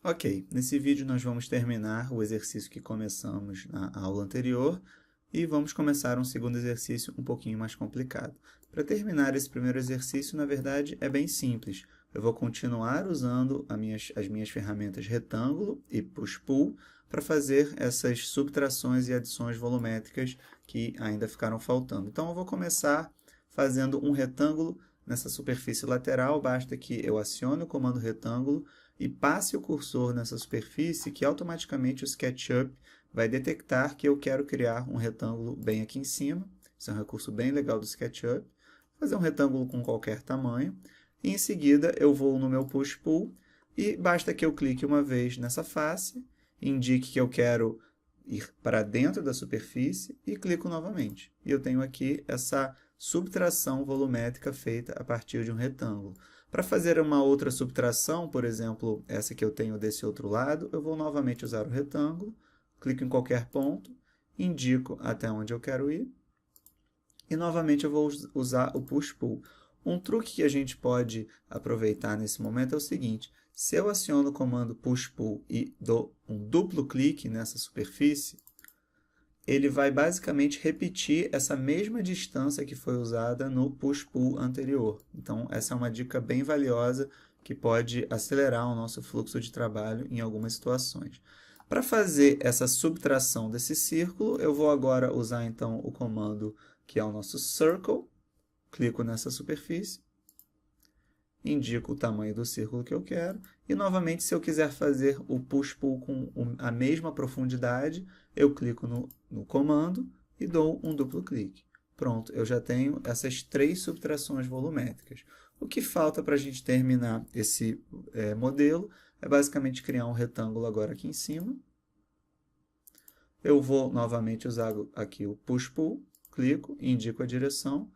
Ok, nesse vídeo nós vamos terminar o exercício que começamos na aula anterior e vamos começar um segundo exercício um pouquinho mais complicado. Para terminar esse primeiro exercício, na verdade, é bem simples. Eu vou continuar usando as minhas ferramentas retângulo e push-pull para fazer essas subtrações e adições volumétricas que ainda ficaram faltando. Então, eu vou começar fazendo um retângulo nessa superfície lateral, basta que eu acione o comando retângulo e passe o cursor nessa superfície que automaticamente o SketchUp vai detectar que eu quero criar um retângulo bem aqui em cima. Esse é um recurso bem legal do SketchUp. Fazer um retângulo com qualquer tamanho. E em seguida eu vou no meu Push-Pull e basta que eu clique uma vez nessa face, indique que eu quero ir para dentro da superfície e clico novamente. E eu tenho aqui essa subtração volumétrica feita a partir de um retângulo. Para fazer uma outra subtração, por exemplo, essa que eu tenho desse outro lado, eu vou novamente usar o retângulo, clico em qualquer ponto, indico até onde eu quero ir, e novamente eu vou usar o push-pull. Um truque que a gente pode aproveitar nesse momento é o seguinte: se eu aciono o comando push-pull e dou um duplo clique nessa superfície, ele vai basicamente repetir essa mesma distância que foi usada no push-pull anterior. Então, essa é uma dica bem valiosa que pode acelerar o nosso fluxo de trabalho em algumas situações. Para fazer essa subtração desse círculo, eu vou agora usar então o comando que é o nosso circle, clico nessa superfície, indico o tamanho do círculo que eu quero, e novamente, se eu quiser fazer o push-pull com a mesma profundidade, eu clico no comando e dou um duplo clique. Pronto, eu já tenho essas três subtrações volumétricas. O que falta para a gente terminar esse modelo é basicamente criar um retângulo agora aqui em cima. Eu vou novamente usar aqui o push-pull, clico, indico a direção,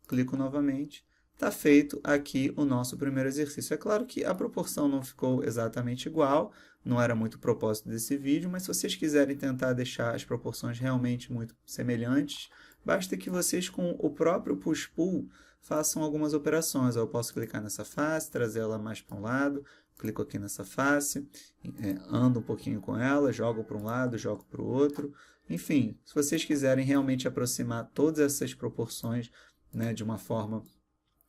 clico novamente. Está feito aqui o nosso primeiro exercício. É claro que a proporção não ficou exatamente igual, não era muito o propósito desse vídeo, mas se vocês quiserem tentar deixar as proporções realmente muito semelhantes, basta que vocês com o próprio push-pull façam algumas operações. Eu posso clicar nessa face, trazer ela mais para um lado, clico aqui nessa face, ando um pouquinho com ela, jogo para um lado, jogo para o outro. Enfim, se vocês quiserem realmente aproximar todas essas proporções, né, de uma forma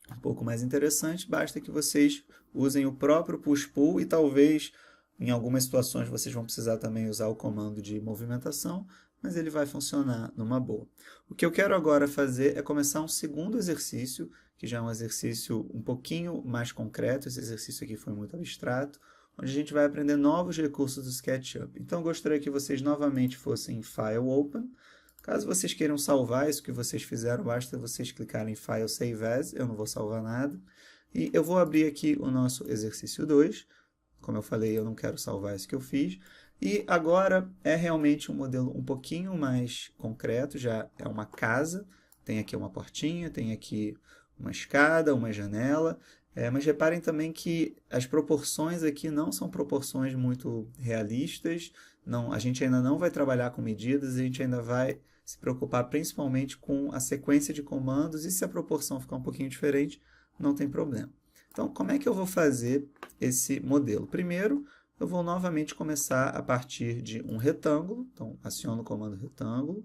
um pouco mais interessante, basta que vocês usem o próprio push-pull e talvez em algumas situações vocês vão precisar também usar o comando de movimentação, mas ele vai funcionar numa boa. O que eu quero agora fazer é começar um segundo exercício, que já é um exercício um pouquinho mais concreto. Esse exercício aqui foi muito abstrato, onde a gente vai aprender novos recursos do SketchUp. Então, eu gostaria que vocês novamente fossem em File Open. Caso vocês queiram salvar isso que vocês fizeram, basta vocês clicarem em File Save As, eu não vou salvar nada. E eu vou abrir aqui o nosso exercício 2. Como eu falei, eu não quero salvar isso que eu fiz. E agora é realmente um modelo um pouquinho mais concreto, já é uma casa. Tem aqui uma portinha, tem aqui uma escada, uma janela. Mas reparem também que as proporções aqui não são proporções muito realistas. Não, a gente ainda não vai trabalhar com medidas, a gente ainda vai se preocupar principalmente com a sequência de comandos, e se a proporção ficar um pouquinho diferente, não tem problema. Então, como é que eu vou fazer esse modelo? Primeiro, eu vou novamente começar a partir de um retângulo. Então, aciono o comando retângulo,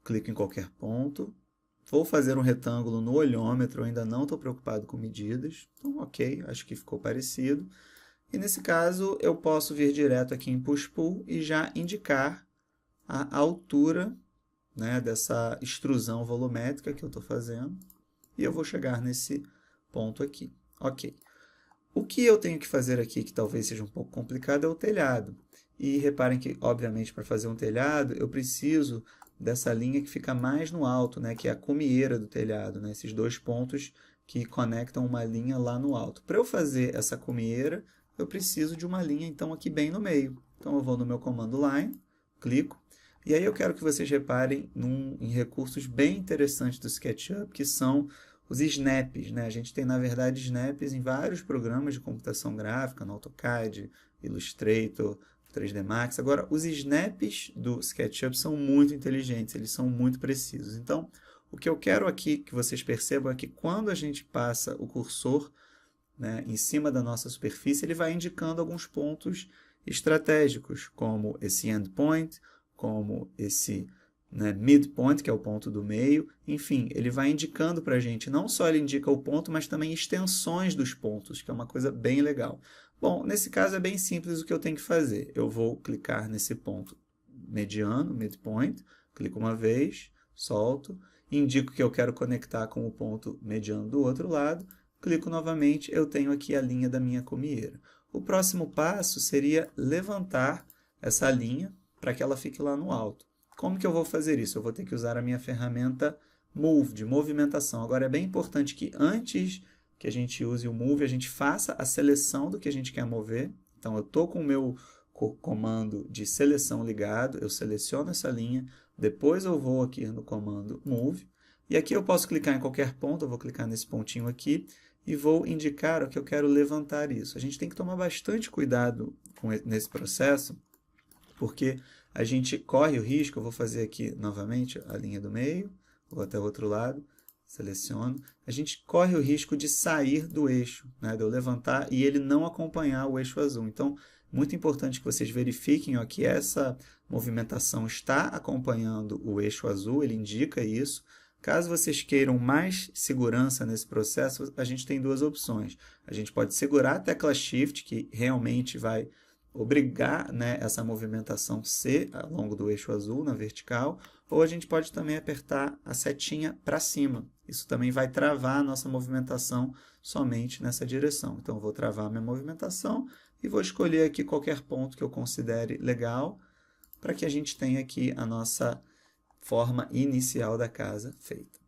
clico em qualquer ponto. Vou fazer um retângulo no olhômetro, eu ainda não estou preocupado com medidas. Então, ok, acho que ficou parecido. E nesse caso, eu posso vir direto aqui em Push-Pull e já indicar a altura, né, dessa extrusão volumétrica que eu estou fazendo. E eu vou chegar nesse ponto aqui. Ok. O que eu tenho que fazer aqui, que talvez seja um pouco complicado, é o telhado. E reparem que, obviamente, para fazer um telhado, eu preciso dessa linha que fica mais no alto, né, que é a cumieira do telhado, né, esses dois pontos que conectam uma linha lá no alto. Para eu fazer essa cumieira, eu preciso de uma linha, então, aqui bem no meio. Então, eu vou no meu comando Line, clico, e aí eu quero que vocês reparem em recursos bem interessantes do SketchUp, que são os snaps, né? A gente tem, na verdade, snaps em vários programas de computação gráfica, no AutoCAD, Illustrator, 3D Max. Agora, os snaps do SketchUp são muito inteligentes, eles são muito precisos. Então, o que eu quero aqui que vocês percebam é que quando a gente passa o cursor né, em cima da nossa superfície, ele vai indicando alguns pontos estratégicos, como esse endpoint, como esse, né, midpoint, que é o ponto do meio. Enfim, ele vai indicando para a gente, não só ele indica o ponto, mas também extensões dos pontos, que é uma coisa bem legal. Bom, nesse caso é bem simples o que eu tenho que fazer. Eu vou clicar nesse ponto mediano, midpoint, clico uma vez, solto, indico que eu quero conectar com o ponto mediano do outro lado, clico novamente, eu tenho aqui a linha da minha comieira. O próximo passo seria levantar essa linha para que ela fique lá no alto. Como que eu vou fazer isso? Eu vou ter que usar a minha ferramenta Move, de movimentação. Agora, é bem importante que antes que a gente use o Move, a gente faça a seleção do que a gente quer mover. Então, eu estou com o meu comando de seleção ligado, eu seleciono essa linha, depois eu vou aqui no comando Move, e aqui eu posso clicar em qualquer ponto, eu vou clicar nesse pontinho aqui, e vou indicar que eu quero levantar isso. A gente tem que tomar bastante cuidado nesse processo, porque a gente corre o risco, eu vou fazer aqui novamente a linha do meio, vou até o outro lado, seleciono, a gente corre o risco de sair do eixo, né, de eu levantar e ele não acompanhar o eixo azul. Então, muito importante que vocês verifiquem que essa movimentação está acompanhando o eixo azul, ele indica isso. Caso vocês queiram mais segurança nesse processo, a gente tem duas opções. A gente pode segurar a tecla Shift, que realmente vai obrigar, né, essa movimentação ser ao longo do eixo azul, na vertical, ou a gente pode também apertar a setinha para cima. Isso também vai travar a nossa movimentação somente nessa direção. Então, eu vou travar a minha movimentação e vou escolher aqui qualquer ponto que eu considere legal, para que a gente tenha aqui a nossa forma inicial da casa feita.